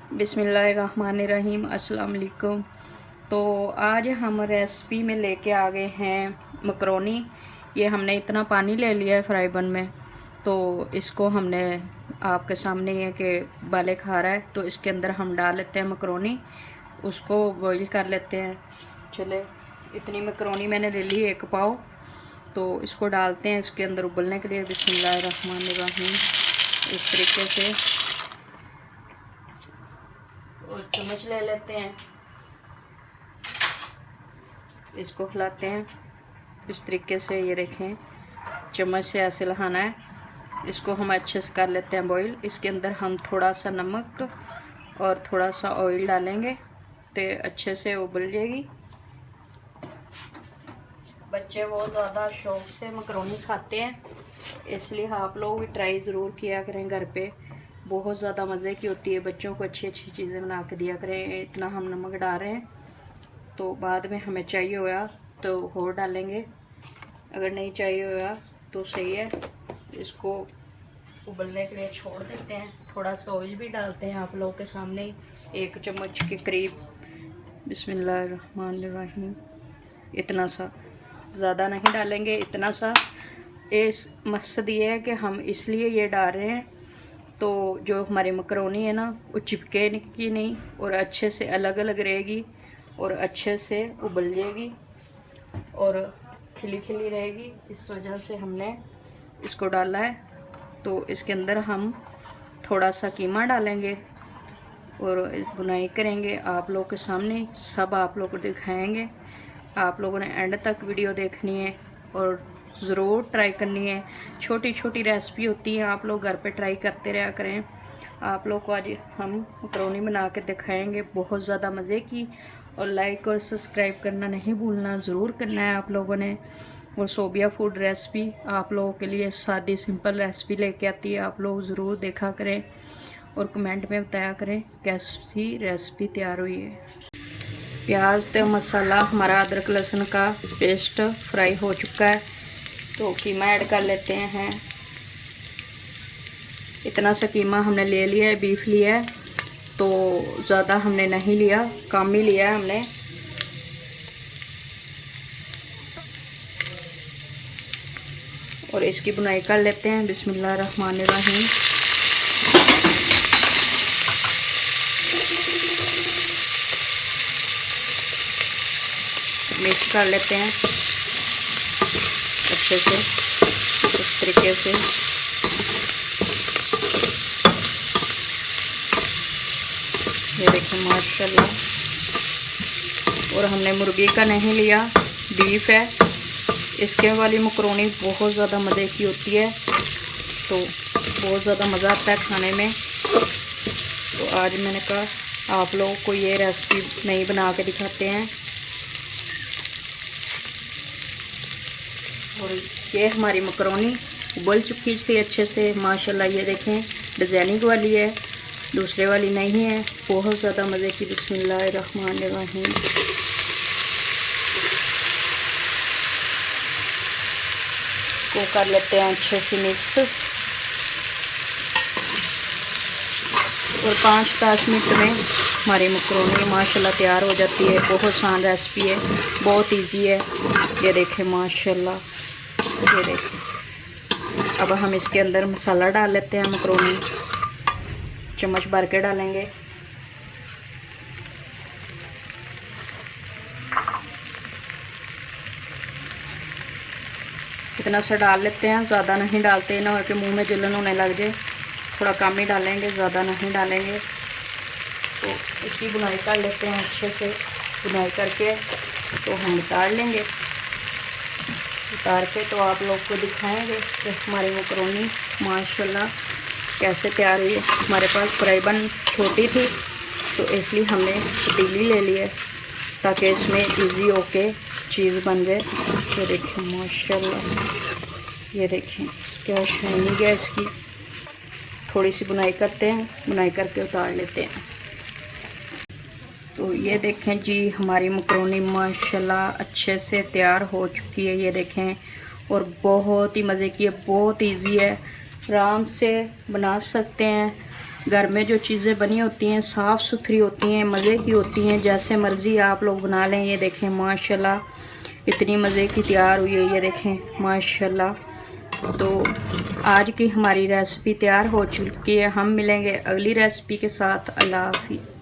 बिस्मिल्लाहिर्रहमानिर्रहीम, अस्सलाम वालेकुम। तो आज हम रेसिपी में लेके आ गए हैं मकरोनी। ये हमने इतना पानी ले लिया है फ्राई पैन में, तो इसको हमने आपके सामने ये कि बाले खा रहा है, तो इसके अंदर हम डाल लेते हैं मकरोनी, उसको बॉईल कर लेते हैं। चले, इतनी मकरोनी मैंने ले ली, 1 पाव। तो इसको डालते हैं इसके अंदर उबलने के लिए। बिस्मिल्लाहिर्रहमानिर्रहीम। इस तरीके से और चम्मच ले लेते हैं, इसको खिलाते हैं इस तरीके से। ये देखें, चम्मच से ऐसे लहाना है। इसको हम अच्छे से कर लेते हैं बॉईल। इसके अंदर हम थोड़ा सा नमक और थोड़ा सा ऑयल डालेंगे तो अच्छे से उबल जाएगी। बच्चे बहुत ज़्यादा शौक से मकरोनी खाते हैं, इसलिए आप लोग भी ट्राई ज़रूर किया करें घर पे। बहुत ज़्यादा मज़े की होती है, बच्चों को अच्छी अच्छी चीज़ें बना के दिया करें। इतना हम नमक डाल रहे हैं, तो बाद में हमें चाहिए होया तो और डालेंगे, अगर नहीं चाहिए होया तो सही है। इसको उबलने के लिए छोड़ देते हैं। थोड़ा सा ऑयल भी डालते हैं आप लोगों के सामने, 1 चम्मच के करीब। बिस्मिल्लाहिर्रहमानिर्रहीम। इतना सा, ज़्यादा नहीं डालेंगे, इतना सा। इस मकसद ये है कि हम इसलिए ये डाल रहे हैं तो जो हमारी मकरोनी है ना, वो चिपके की नहीं और अच्छे से अलग अलग रहेगी और अच्छे से उबल जाएगी और खिली खिली रहेगी। इस वजह से हमने इसको डाला है। तो इसके अंदर हम थोड़ा सा कीमा डालेंगे और बुनाई करेंगे आप लोग के सामने। सब आप लोग को दिखाएंगे। आप लोगों ने एंड तक वीडियो देखनी है और ज़रूर ट्राई करनी है। छोटी छोटी रेसिपी होती है, आप लोग घर पे ट्राई करते रहा करें। आप लोग को आज हम मकरोनी बना के दिखाएंगे, बहुत ज़्यादा मज़े की। और लाइक और सब्सक्राइब करना नहीं भूलना, ज़रूर करना है आप लोगों ने। और सोबिया फूड रेसिपी आप लोगों के लिए सादी सिंपल रेसिपी लेके आती है, आप लोग ज़रूर देखा करें और कमेंट में बताया करें कैसी रेसिपी तैयार हुई है। प्याज तो मसाला हमारा अदरक लहसुन का पेस्ट फ्राई हो चुका है, तो कीमा ऐड कर लेते हैं। इतना सा कीमा हमने ले लिया है, बीफ लिया है, तो ज़्यादा हमने नहीं लिया, कम ही लिया है हमने। और इसकी बुनाई कर लेते हैं। बिस्मिल्लाहिर्रहमानिर्रहीम। मिक्स कर लेते हैं अच्छे से इस तरीके से। ये देखिए माशाल्लाह। और हमने मुर्गी का नहीं लिया, बीफ है। इसके वाली मकरोनी बहुत ज़्यादा मज़े की होती है, तो बहुत ज़्यादा मज़ा आता है खाने में। तो आज मैंने कहा आप लोगों को ये रेसिपी नई बना के दिखाते हैं। और ये हमारी मकरोनी उबल चुकी थी अच्छे से माशाल्लाह। ये देखें, डिज़ाइनिंग वाली है, दूसरे वाली नहीं है। बहुत ज़्यादा मज़े की। बिस्मिल्लाहिर्रहमानिर्रहीम। को कर लेते हैं अच्छे से मिक्स। और 5-10 मिनट में हमारी मकरोनी माशाल्लाह तैयार हो जाती है। बहुत आसान रेसिपी है, बहुत इजी है। ये देखें माशाल्लाह, ये देखें। अब हम इसके अंदर मसाला डाल लेते हैं। मकरोनी चम्मच भर के डालेंगे। इतना सा डाल लेते हैं, ज़्यादा नहीं डालते, ना हो कि मुंह में जलन होने लग जाए। थोड़ा कम ही डालेंगे, ज़्यादा नहीं डालेंगे। तो इसकी बुनाई कर लेते हैं अच्छे से। बुनाई करके तो हम उतार लेंगे। उतार के तो आप लोग को दिखाएंगे कि हमारी मकरोनी माशाल्लाह कैसे तैयार हुई है। हमारे पास फ्राई पैन छोटी थी, तो इसलिए हमने पतीली ले ली है ताकि इसमें इजी होके चीज़ बन जाए। ये देखें माशाल्लाह, ये देखें क्या शाइनिंग है इसकी। थोड़ी सी बुनाई करते हैं, बुनाई करके उतार लेते हैं। तो ये देखें जी, हमारी मकरोनी माशाल्लाह अच्छे से तैयार हो चुकी है। ये देखें, और बहुत ही मज़े की है, बहुत इजी है, आराम से बना सकते हैं। घर में जो चीज़ें बनी होती हैं साफ़ सुथरी होती हैं, मज़े की होती हैं, जैसे मर्ज़ी आप लोग बना लें। ये देखें माशाल्लाह इतनी मज़े की तैयार हुई है, ये देखें माशाल्लाह। तो आज की हमारी रेसिपी तैयार हो चुकी है। हम मिलेंगे अगली रेसिपी के साथ। अल्लाह हाफ़िज़।